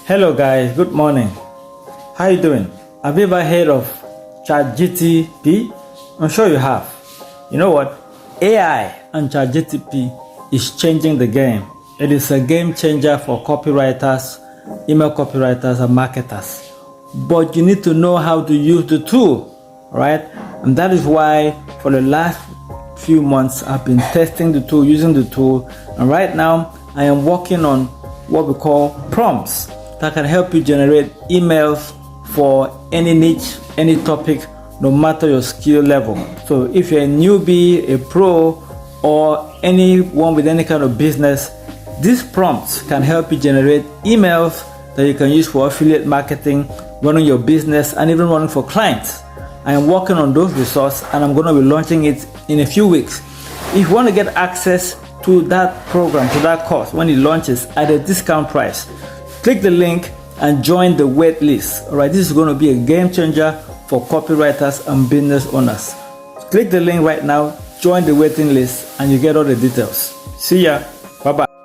Hello guys, good morning. How you doing? Have you ever heard of ChatGPT? I'm sure you have. You know what? AI and ChatGPT is changing the game. It is a game changer for copywriters, email copywriters, and marketers. But you need to know how to use the tool, right? And that is why for the last few months I've been testing the tool, using the tool, and right now I am working on what we call prompts that can help you generate emails for any niche, any topic, no matter your skill level. So if you're a newbie, a pro, or anyone with any kind of business, these prompts can help you generate emails that you can use for affiliate marketing, running your business, and even running for clients. I am working on those resources and I'm going to be launching it in a few weeks. If you want to get access to that program, to that course, when it launches at a discount price, click the link and join the wait list. All right, this is going to be a game changer for copywriters and business owners. Click the link right now, join the waiting list, and you get all the details. See ya. Bye-bye.